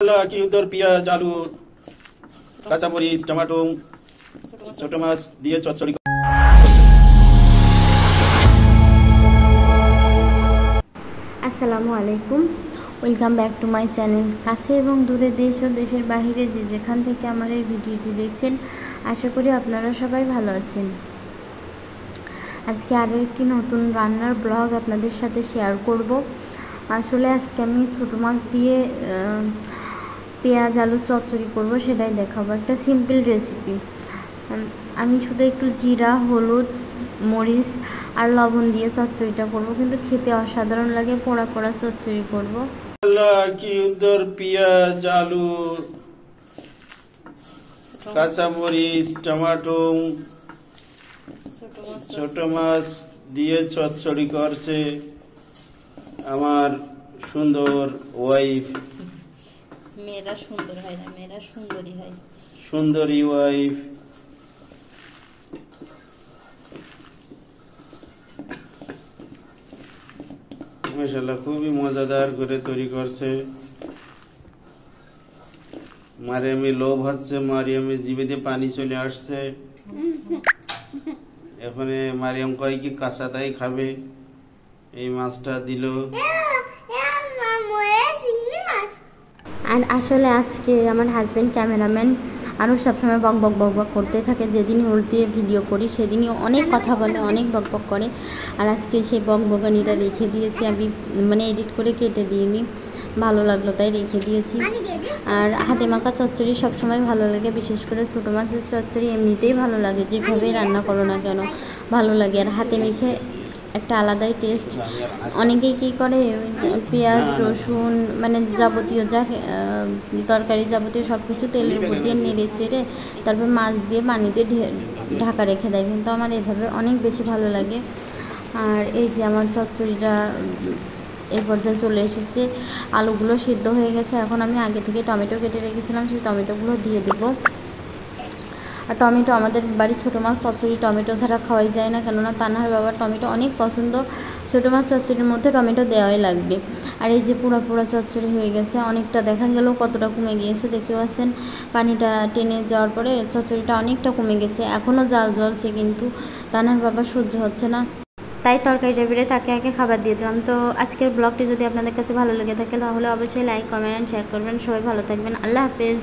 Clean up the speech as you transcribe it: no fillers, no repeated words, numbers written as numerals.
কি উত্তর পেঁয়াজ আলু কাঁচামরিচ টমেটো ছোট মাছ দিয়ে চচ্চড়ি। আসসালামু আলাইকুম, welcome back to my channel. কাছে এবং দূরে দেশ ও দেশের বাহিরে যে যেখান থেকে আমার এই ভিডিওটি দেখছেন, আশা করি আপনারা সবাই ভালো আছেন। আজকে আরও একটি নতুন রান্নার ব্লগ আপনাদের সাথে শেয়ার করব। আসলে আজকে আমি ছোটো মাছ দিয়ে পেঁয়াজ আলু চচ্চড়ি করব, সেটাই দেখাবো। একটা সিম্পল রেসিপি। আমি শুধু একটু জিরা, হলুদ, মরিচ আর লবণ দিয়ে চচ্চড়িটা করব, কিন্তু খেতে অসাধারণ লাগে। পোড়া পোড়া চচ্চড়ি করব। কি উত্তর পেঁয়াজ আলু কাঁচামরিচ টমেটো ছোট মাছ দিয়ে চচ্চড়ি করছে আমার সুন্দর ওয়াইফ। মেয়েরা সুন্দর হয় না, মেয়েরা সুন্দরী হয়। সুন্দরী ওয়াইফ। মাশাআল্লাহ, খুবই মজাদার করে তৈরি করছে। মারিয়ামের লোভ হচ্ছে, মারিয়ামের জিভে পানি চলে আসছে। এখানে মারিয়াম কয় কি কাঁচা তাই খাবে। এই মাছটা দিল। আর আসলে আজকে আমার হাজব্যান্ড ক্যামেরাম্যান, আরও সবসময় বক বক বক বক করতে থাকে। যেদিনই ওর দিয়ে ভিডিও করি সেদিনই অনেক কথা বলে, অনেক বক বক করে। আর আজকে সেই বক বকানিটা রেখে দিয়েছি আমি, মানে এডিট করে কেটে দিইনি, ভালো লাগলো তাই রেখে দিয়েছি। আর হাতে মাখা চচ্চড়ি সবসময় ভালো লাগে, বিশেষ করে ছোটো মাছের চচ্চড়ি এমনিতেই ভালো লাগে, যেভাবেই রান্না করো না কেন ভালো লাগে। আর হাতে মেখে একটা আলাদাই টেস্ট। অনেকেই কী করে, পেঁয়াজ রসুন মানে যাবতীয় যা তরকারি যাবতীয় সব কিছু তেলের উপর দিয়ে নেড়ে চেড়ে তারপর মাছ দিয়ে পানিতে ঢাকা রেখে দেয়, কিন্তু আমার এভাবে অনেক বেশি ভালো লাগে। আর এই যে আমার চচ্চড়িটা এই পর্যায়ে চলে এসেছে। আলুগুলো সিদ্ধ হয়ে গেছে। এখন আমি আগে থেকে টমেটো কেটে রেখেছিলাম, সেই টমেটোগুলো দিয়ে দেবো। আর টমেটো, আমাদের বাড়ির ছোটো মাছ চচ্চড়ি টমেটো ছাড়া খাওয়াই যায় না, কেননা তানহার বাবার টমেটো অনেক পছন্দ। ছোটো মাছ চচ্চড়ির মধ্যে টমেটো দেওয়াই লাগবে। আর এই যে পুরো পুরো চচ্চড়ি হয়ে গেছে, অনেকটা দেখা গেলেও কতটা কমে গিয়েছে দেখতে পাচ্ছেন। পানিটা টেনে যাওয়ার পরে চচ্চড়িটা অনেকটা কমে গেছে, এখনও জাল জ্বলছে, কিন্তু তানহার বাবা সহ্য হচ্ছে না, তাই তরকারি টেবিলে তাকে আগে খাবার দিয়ে দিলাম। তো আজকের ব্লগটি যদি আপনাদের কাছে ভালো লেগে থাকে তাহলে অবশ্যই লাইক কমেন্ট অ্যান্ড শেয়ার করবেন। সবাই ভালো থাকবেন, আল্লাহ হাফেজ।